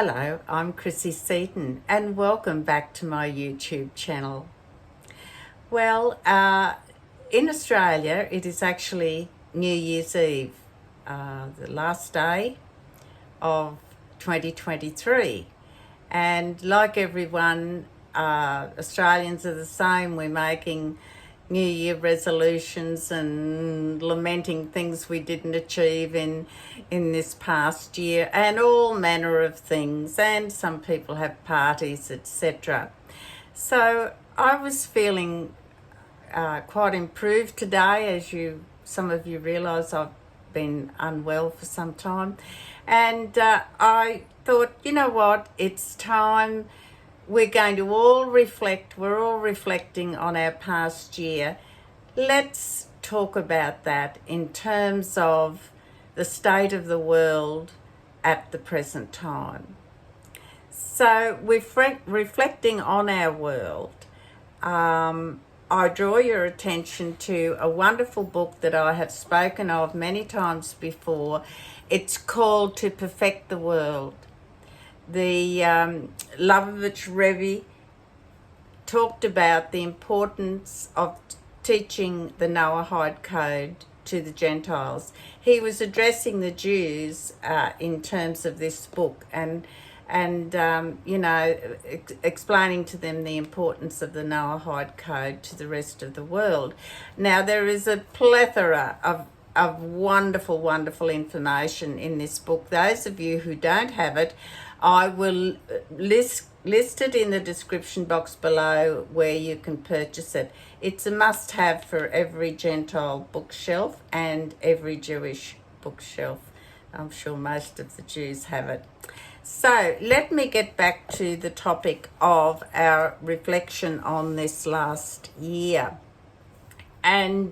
Hello, I'm Chrissy Seaton and welcome back to my YouTube channel. Well, in Australia it is actually New Year's Eve, the last day of 2023, and like everyone, Australians are the same. We're making New Year resolutions and lamenting things we didn't achieve in this past year, and all manner of things, and some people have parties, etc. So I was feeling quite improved today. As some of you realise, I've been unwell for some time, and I thought, you know what, it's time. We're going to all reflect. We're all reflecting on our past year. Let's talk about that in terms of the state of the world at the present time. So we're reflecting on our world. I draw your attention to a wonderful book that I have spoken of many times before. It's called To Perfect the World. The Noahide Rebbe talked about the importance of teaching the Noahide Code to the Gentiles. He was addressing the Jews in terms of this book and explaining to them the importance of the Noahide Code to the rest of the world. Now, there is a plethora of wonderful, wonderful information in this book. Those of you who don't have it, I will list it in the description box below where you can purchase it. It's a must-have for every Gentile bookshelf and every Jewish bookshelf. I'm sure most of the Jews have it. So let me get back to the topic of our reflection on this last year. And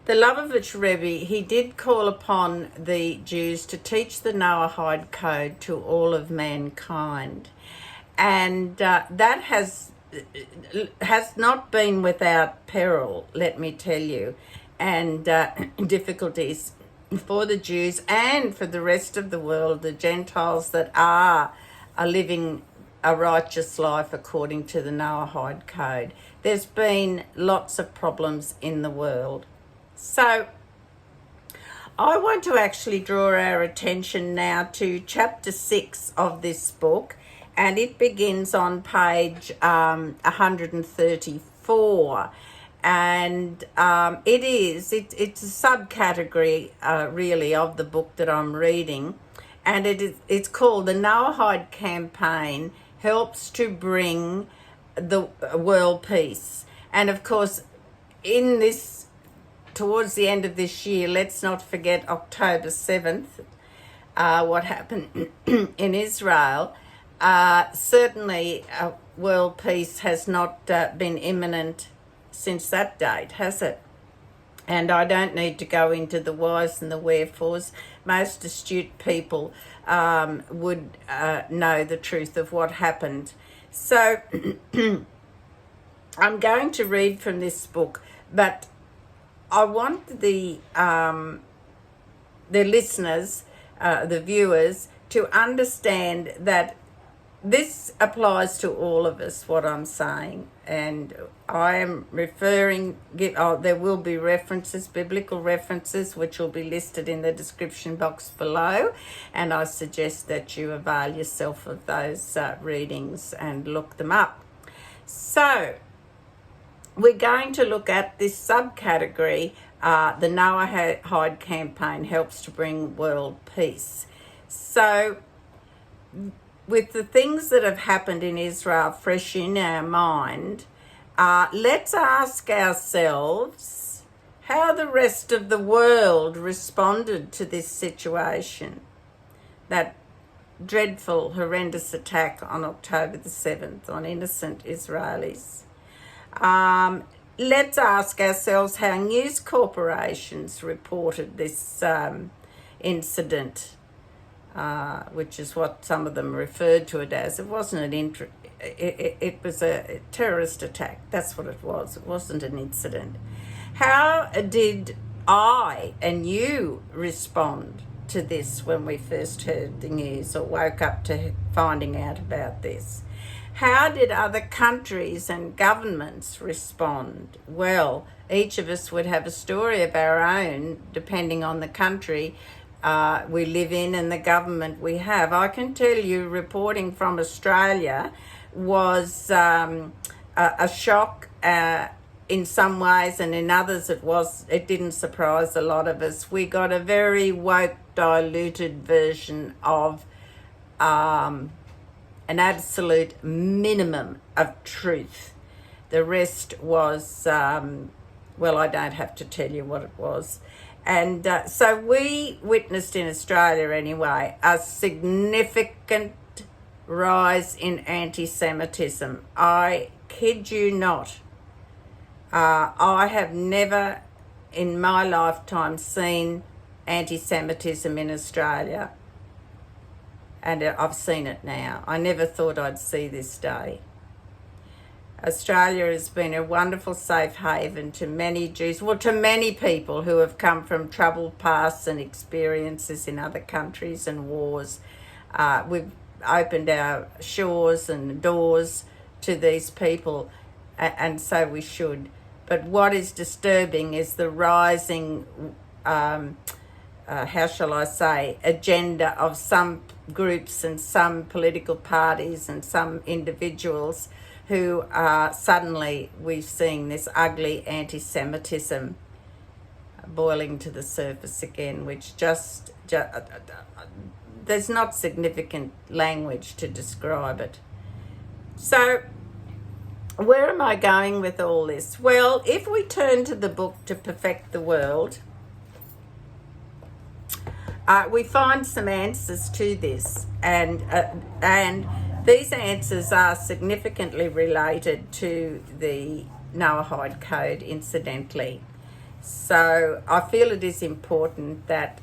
the Noahide Rebbe, he did call upon the Jews to teach the Noahide Code to all of mankind. And that has not been without peril, let me tell you, and difficulties for the Jews and for the rest of the world, the Gentiles that are living a righteous life according to the Noahide Code. There's been lots of problems in the world. So I want to actually draw our attention now to chapter 6 of this book, and it begins on page 134. And it's a subcategory really of the book that I'm reading, and it's called The Noahide Campaign Helps to Bring the World Peace. And of course, in this, towards the end of this year, let's not forget October 7th, what happened in Israel. Certainly world peace has not been imminent since that date, has it? And I don't need to go into the whys and the wherefores. Most astute people would know the truth of what happened. So I'm going to read from this book, but I want the listeners, the viewers, to understand that this applies to all of us, what I'm saying. And I am referring, there will be references, biblical references, which will be listed in the description box below. And I suggest that you avail yourself of those readings and look them up. So we're going to look at this subcategory, the Noahide Campaign Helps to Bring World Peace. So with the things that have happened in Israel fresh in our mind, let's ask ourselves how the rest of the world responded to this situation, that dreadful, horrendous attack on October the 7th on innocent Israelis. Let's ask ourselves how news corporations reported this incident, which is what some of them referred to it as. It wasn't it was a terrorist attack. That's what it was. It wasn't an incident. How did I and you respond to this when we first heard the news or woke up to finding out about this? How did other countries and governments respond? Well, each of us would have a story of our own, depending on the country we live in and the government we have. I can tell you, reporting from Australia was a shock in some ways, and in others it didn't surprise a lot of us. We got a very woke, diluted version of an absolute minimum of truth. The rest was, well, I don't have to tell you what it was. And so we witnessed in Australia anyway a significant rise in anti-Semitism. I kid you not. I have never in my lifetime seen anti-Semitism in Australia, and I've seen it now. I never thought I'd see this day. Australia has been a wonderful safe haven to many Jews, well, to many people who have come from troubled pasts and experiences in other countries and wars. We've opened our shores and doors to these people, and so we should. But what is disturbing is the rising, how shall I say, agenda of some groups and some political parties and some individuals who suddenly we've seen this ugly anti-Semitism boiling to the surface again, which just there's not significant language to describe it. So where am I going with all this? Well, if we turn to the book To Perfect the World, we find some answers to this, and these answers are significantly related to the Noahide Code, incidentally. So I feel it is important that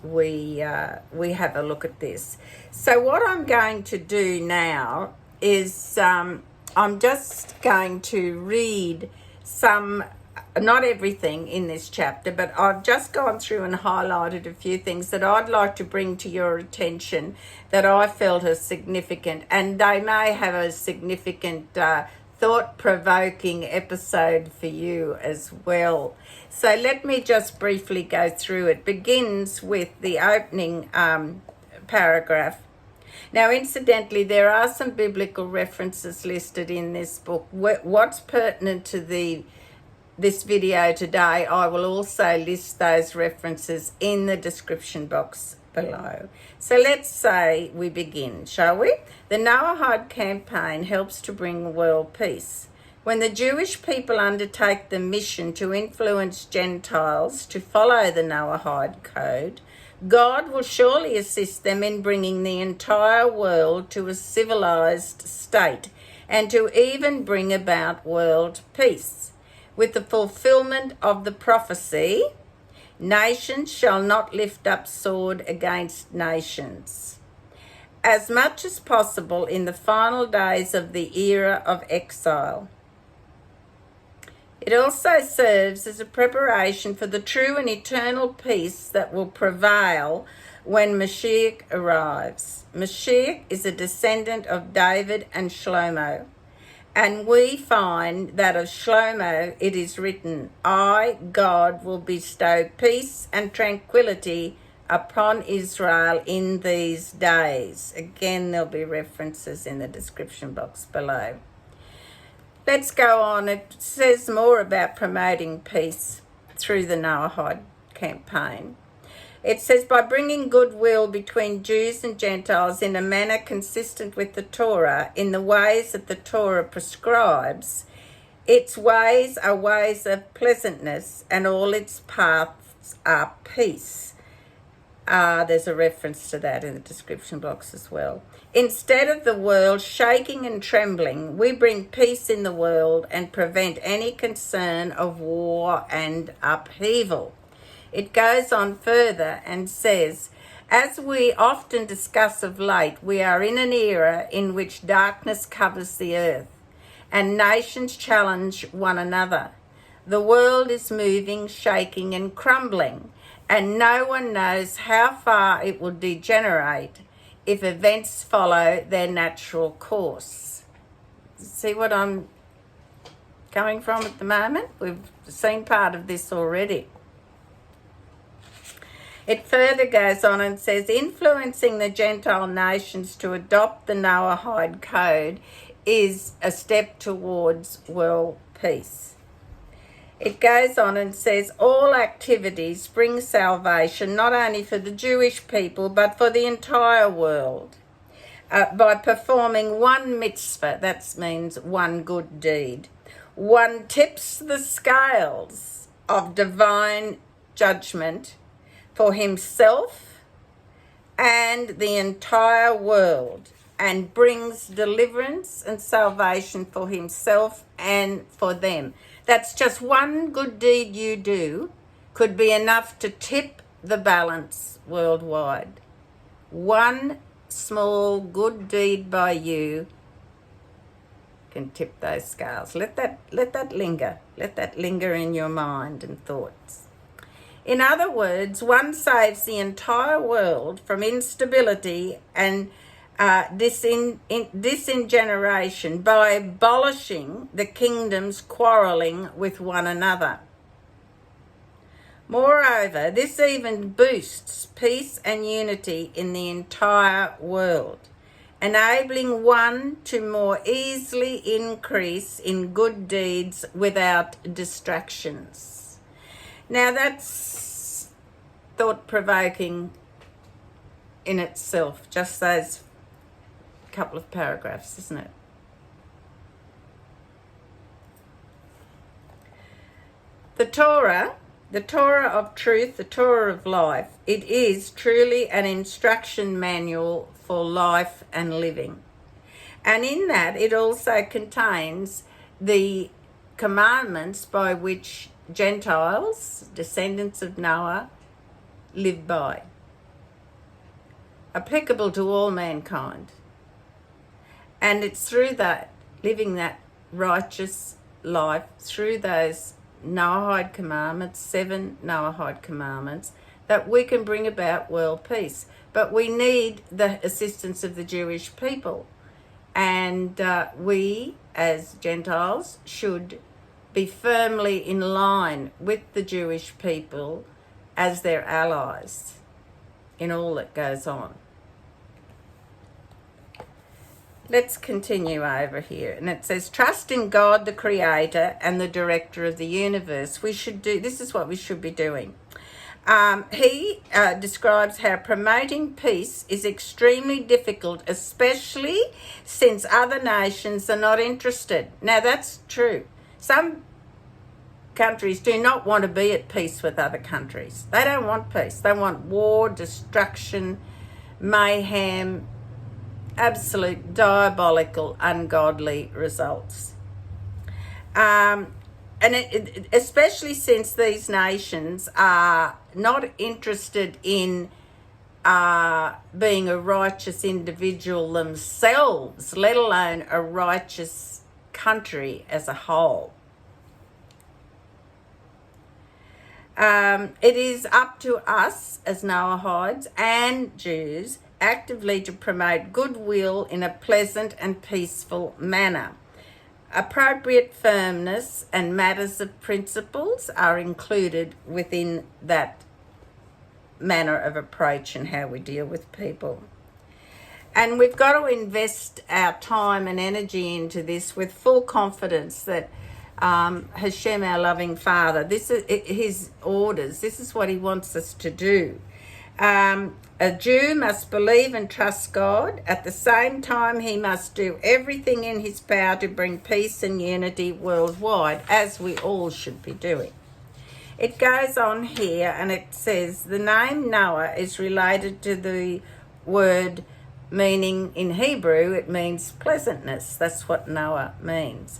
we have a look at this. So what I'm going to do now is I'm just going to read some, not everything in this chapter, but I've just gone through and highlighted a few things that I'd like to bring to your attention that I felt are significant, and they may have a significant thought-provoking episode for you as well. So let me just briefly go through it. Begins with the opening paragraph. Now, incidentally, there are some biblical references listed in this book. What's pertinent to this video today, I will also list those references in the description box below. So let's say we begin, shall we? The Noahide campaign helps to bring world peace. When the Jewish people undertake the mission to influence Gentiles to follow the Noahide Code, God will surely assist them in bringing the entire world to a civilized state and to even bring about world peace. With the fulfillment of the prophecy, nations shall not lift up sword against nations. As much as possible in the final days of the era of exile. It also serves as a preparation for the true and eternal peace that will prevail when Mashiach arrives. Mashiach is a descendant of David and Shlomo. And we find that of Shlomo it is written, I, God, will bestow peace and tranquility upon Israel in these days. Again, there'll be references in the description box below. Let's go on. It says more about promoting peace through the Noahide campaign. It says, by bringing goodwill between Jews and Gentiles in a manner consistent with the Torah, in the ways that the Torah prescribes, its ways are ways of pleasantness, and all its paths are peace. There's a reference to that in the description box as well. Instead of the world shaking and trembling, we bring peace in the world and prevent any concern of war and upheaval. It goes on further and says, as we often discuss of late, we are in an era in which darkness covers the earth and nations challenge one another. The world is moving, shaking and crumbling, and no one knows how far it will degenerate if events follow their natural course. See what I'm coming from at the moment? We've seen part of this already. It further goes on and says, influencing the Gentile nations to adopt the Noahide Code is a step towards world peace. It goes on and says, all activities bring salvation not only for the Jewish people but for the entire world. By performing one mitzvah, that means one good deed, one tips the scales of divine judgment for himself and the entire world, and brings deliverance and salvation for himself and for them. That's just one good deed you do could be enough to tip the balance worldwide. One small good deed by you can tip those scales. Let that linger. Let that linger in your mind and thoughts. In other words, one saves the entire world from instability and disingeneration by abolishing the kingdoms quarrelling with one another. Moreover, this even boosts peace and unity in the entire world, enabling one to more easily increase in good deeds without distractions. Now that's thought-provoking in itself, just those couple of paragraphs, isn't it? The Torah of truth, the Torah of life, it is truly an instruction manual for life and living. And in that it also contains the commandments by which Gentiles, descendants of Noah, live by, applicable to all mankind. And it's through that, living that righteous life, through those Noahide commandments, 7 Noahide commandments, that we can bring about world peace. But we need the assistance of the Jewish people. And we, as Gentiles, should be firmly in line with the Jewish people as their allies in all that goes on. Let's continue over here. And it says, trust in God, the creator and the director of the universe. This is what we should be doing. He describes how promoting peace is extremely difficult, especially since other nations are not interested. Now, that's true. Some countries do not want to be at peace with other countries. They don't want peace. They want war, destruction, mayhem, absolute diabolical, ungodly results. Especially since these nations are not interested in being a righteous individual themselves, let alone a righteous country as a whole. It is up to us as Noahides and Jews actively to promote goodwill in a pleasant and peaceful manner. Appropriate firmness and matters of principles are included within that manner of approach and how we deal with people. And we've got to invest our time and energy into this with full confidence that Hashem, our loving Father, this is his orders. This is what he wants us to do. A Jew must believe and trust God. At the same time, he must do everything in his power to bring peace and unity worldwide, as we all should be doing. It goes on here and it says, the name Noah is related to the word meaning in Hebrew, it means pleasantness. That's what Noah means.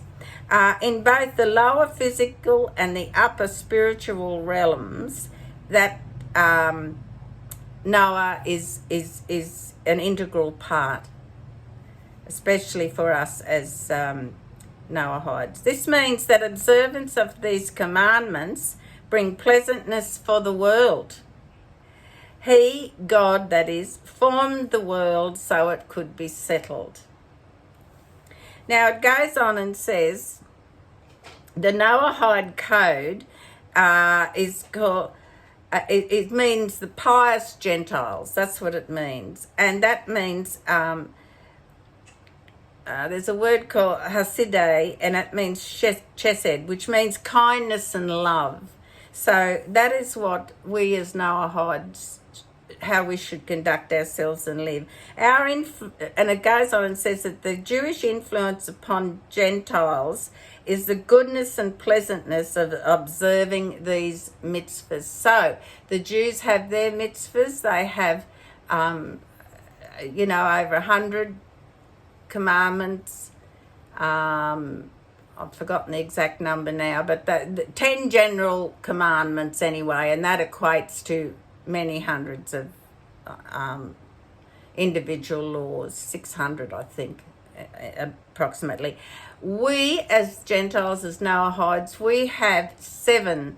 In both the lower physical and the upper spiritual realms, that Noah is an integral part, especially for us as Noahides. This means that observance of these commandments bring pleasantness for the world. He, God that is, formed the world so it could be settled. Now it goes on and says, the Noahide Code is called, it means the pious Gentiles. That's what it means. And that means, there's a word called Hasidai, and it means chesed, which means kindness and love. So that is what we as Noahides, how we should conduct ourselves and live. And it goes on and says that the Jewish influence upon Gentiles is the goodness and pleasantness of observing these mitzvahs. So the Jews have their mitzvahs. They have, over 100 commandments. I've forgotten the exact number now, but the 10 general commandments anyway, and that equates to many hundreds of individual laws, 600 I think, approximately. We as Gentiles, as Noahides, we have 7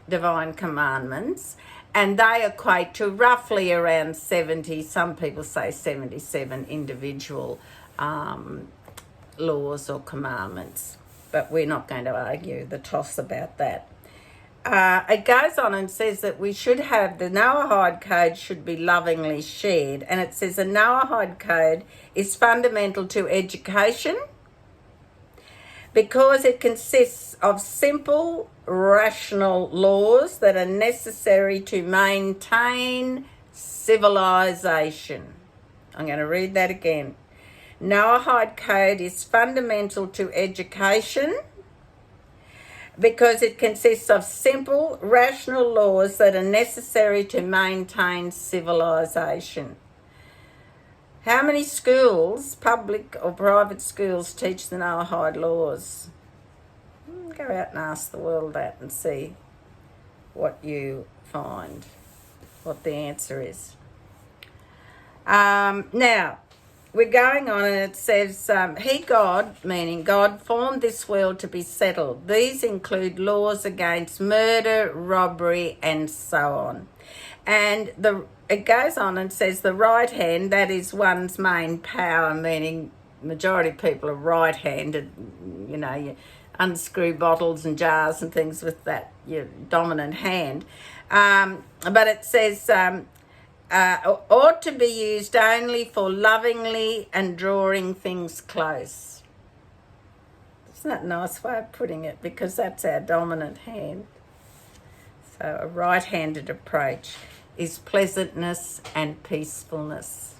divine commandments, and they equate to roughly around 70, some people say 77 individual laws or commandments, but we're not going to argue the toss about that. It goes on and says that we should have, the Noahide Code should be lovingly shared, and it says a Noahide Code is fundamental to education because it consists of simple, rational laws that are necessary to maintain civilization. I'm going to read that again. Noahide Code is fundamental to education because it consists of simple, rational laws that are necessary to maintain civilization. How many schools, public or private schools, teach the Noahide laws? Go out and ask the world that and see what you find, what the answer is. Now, we're going on and it says, he, God, meaning God, formed this world to be settled. These include laws against murder, robbery, and so on. And it goes on and says the right hand, that is one's main power, meaning majority of people are right-handed. You unscrew bottles and jars and things with that, your dominant hand. But it says ought to be used only for lovingly and drawing things close. Isn't that a nice way of putting it? Because that's our dominant hand. So a right-handed approach is pleasantness and peacefulness.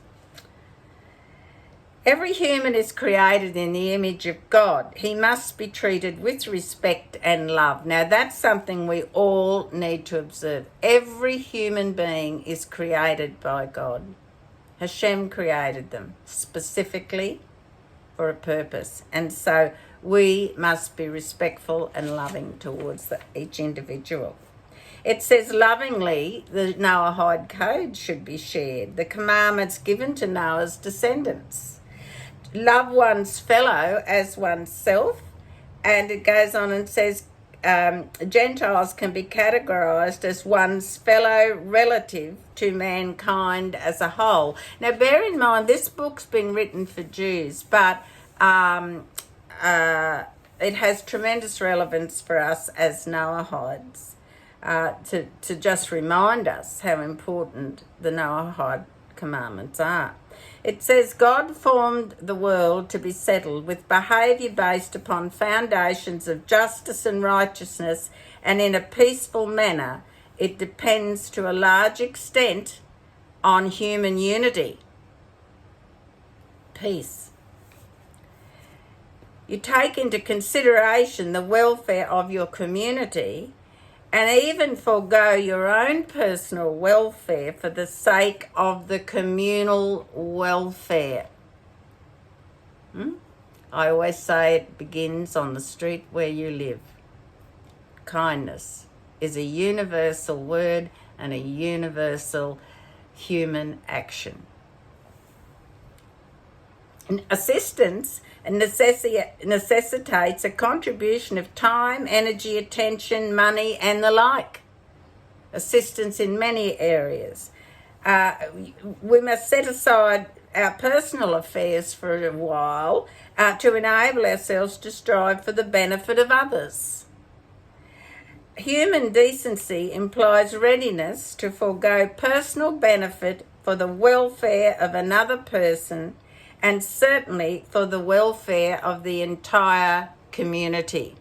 Every human is created in the image of God. He must be treated with respect and love. Now, that's something we all need to observe. Every human being is created by God. Hashem created them specifically for a purpose. And so we must be respectful and loving towards each individual. It says lovingly the Noahide Code should be shared, the commandments given to Noah's descendants. Love one's fellow as oneself, and it goes on and says Gentiles can be categorised as one's fellow relative to mankind as a whole. Now bear in mind this book's been written for Jews, but it has tremendous relevance for us as Noahides, to just remind us how important the Noahide commandments are. It says God formed the world to be settled with behaviour based upon foundations of justice and righteousness, and in a peaceful manner. It depends to a large extent on human unity. Peace. You take into consideration the welfare of your community and even forego your own personal welfare for the sake of the communal welfare. I always say it begins on the street where you live. Kindness is a universal word and a universal human action. Assistance necessitates a contribution of time, energy, attention, money, and the like. Assistance in many areas. We must set aside our personal affairs for a while to enable ourselves to strive for the benefit of others. Human decency implies readiness to forego personal benefit for the welfare of another person, and certainly for the welfare of the entire community.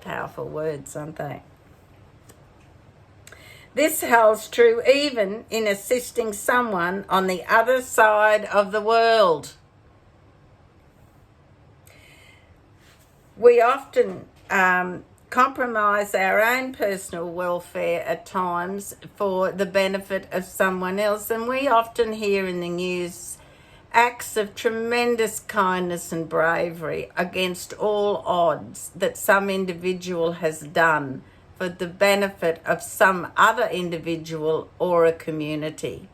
Powerful words, aren't they? This holds true even in assisting someone on the other side of the world. We often compromise our own personal welfare at times for the benefit of someone else, and we often hear in the news acts of tremendous kindness and bravery against all odds that some individual has done for the benefit of some other individual or a community.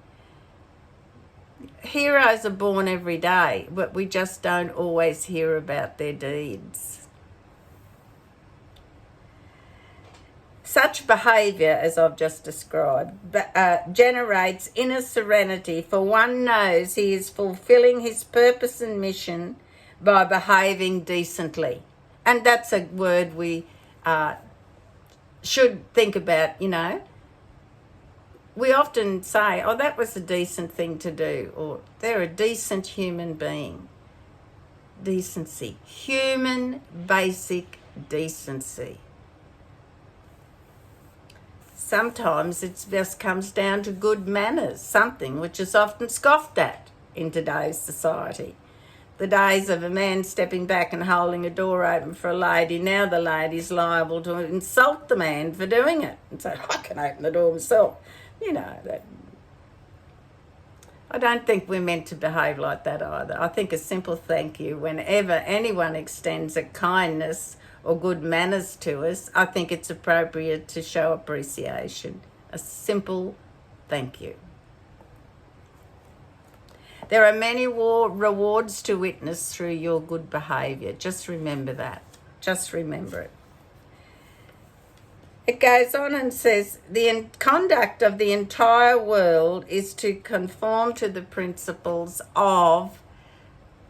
Heroes are born every day, but we just don't always hear about their deeds. Such behaviour, as I've just described, generates inner serenity, for one knows he is fulfilling his purpose and mission by behaving decently. And that's a word we should think about, you know. We often say, oh, that was a decent thing to do, or they're a decent human being. Decency. Human basic decency. Sometimes it just comes down to good manners, something which is often scoffed at in today's society. The days of a man stepping back and holding a door open for a lady, now the lady's liable to insult the man for doing it and say, I can open the door myself. You know, that. I don't think we're meant to behave like that either. I think a simple thank you whenever anyone extends a kindness or good manners to us, I think it's appropriate to show appreciation. A simple thank you. There are many rewards to witness through your good behaviour. Just remember that. Just remember it. It goes on and says, the conduct of the entire world is to conform to the principles of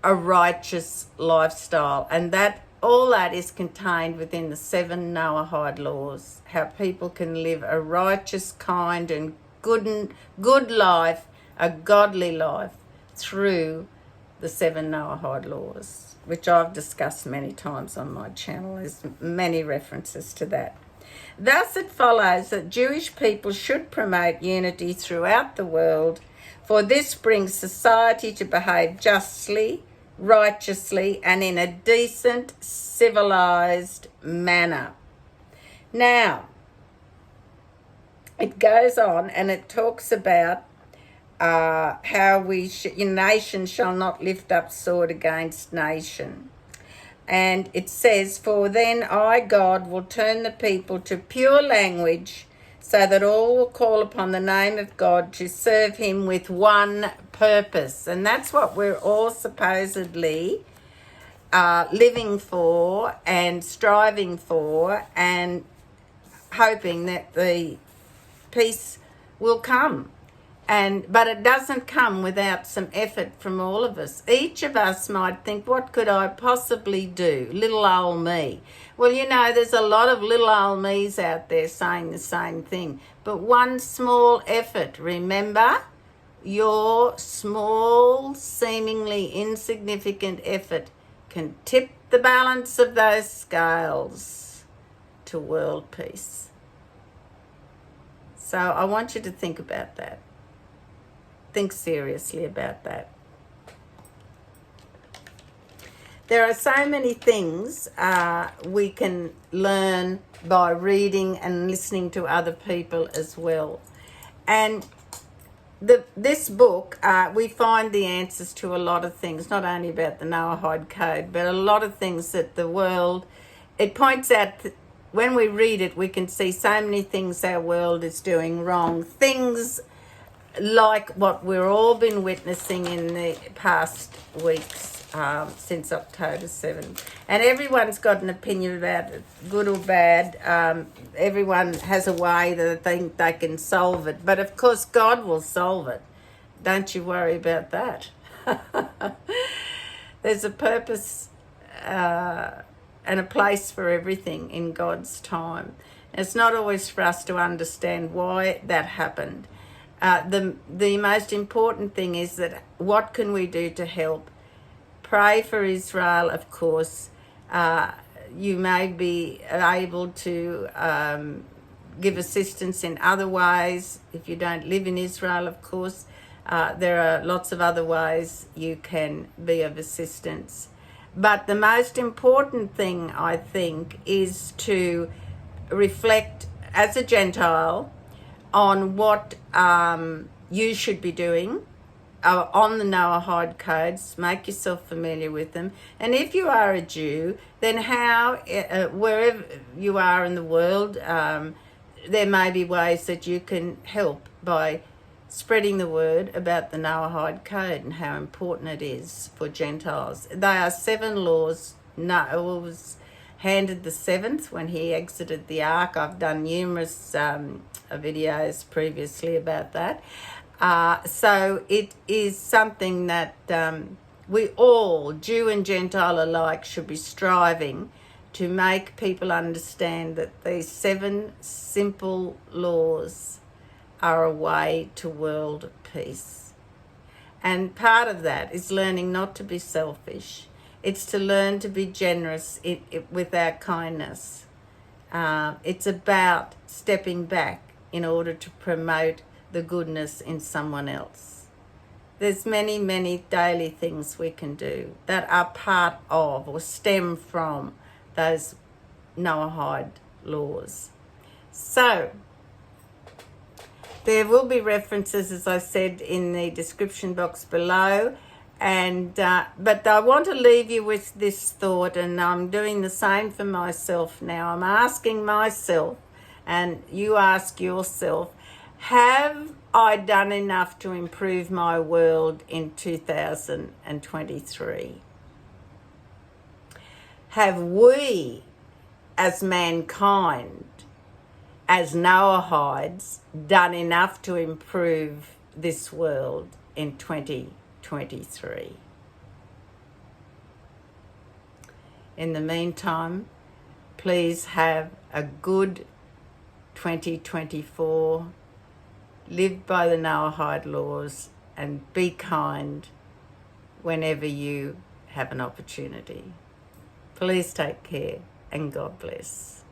a righteous lifestyle, and that all that is contained within the 7 Noahide laws, how people can live a righteous, kind and good life, a godly life, through the 7 Noahide laws, which I've discussed many times on my channel. There's many references to that. Thus it follows that Jewish people should promote unity throughout the world, for this brings society to behave justly, righteously, and in a decent, civilized manner. Now, it goes on and it talks about how nation shall not lift up sword against nation. And it says, for then I, God, will turn the people to pure language, so that all will call upon the name of God to serve him with one purpose. And that's what we're all supposedly living for and striving for, and hoping that the peace will come. But it doesn't come without some effort from all of us. Each of us might think, what could I possibly do? Little old me. Well, you know, there's a lot of little old me's out there saying the same thing. But one small effort, remember, your small, seemingly insignificant effort can tip the balance of those scales to world peace. So I want you to think about that. Think seriously about that. There are so many things we can learn by reading and listening to other people as well. And this book, we find the answers to a lot of things, not only about the Noahide Code, but a lot of things that the world, it points out, when we read it, we can see so many things our world is doing wrong. Things like what we've all been witnessing in the past weeks, since October 7th. And everyone's got an opinion about it, good or bad. Everyone has a way that they think they can solve it. But of course, God will solve it. Don't you worry about that. There's a purpose and a place for everything in God's time. It's not always for us to understand why that happened. The most important thing is that what can we do to help? Pray for Israel, of course. You may be able to give assistance in other ways. If you don't live in Israel, of course, there are lots of other ways you can be of assistance. But the most important thing, I think, is to reflect as a Gentile on what you should be doing on the Noahide codes. Make yourself familiar with them. And if you are a Jew, then how, wherever you are in the world, there may be ways that you can help by spreading the word about the Noahide code and how important it is for Gentiles. They are 7 laws. Noah was handed the 7th when he exited the ark. I've done numerous videos previously about that. So it is something that we all, Jew and Gentile alike, should be striving to make people understand that these 7 simple laws are a way to world peace. And part of that is learning not to be selfish. It's to learn to be generous with our kindness. It's about stepping back in order to promote the goodness in someone else. There's many, many daily things we can do that are part of or stem from those Noahide laws. So, there will be references, as I said, in the description box below. And but I want to leave you with this thought, and I'm doing the same for myself now. I'm asking myself, and you ask yourself, have I done enough to improve my world in 2023? Have we, as mankind, as Noahides, done enough to improve this world in 2023? In the meantime, please have a good 2024. Live by the Noahide laws and be kind whenever you have an opportunity. Please take care and God bless.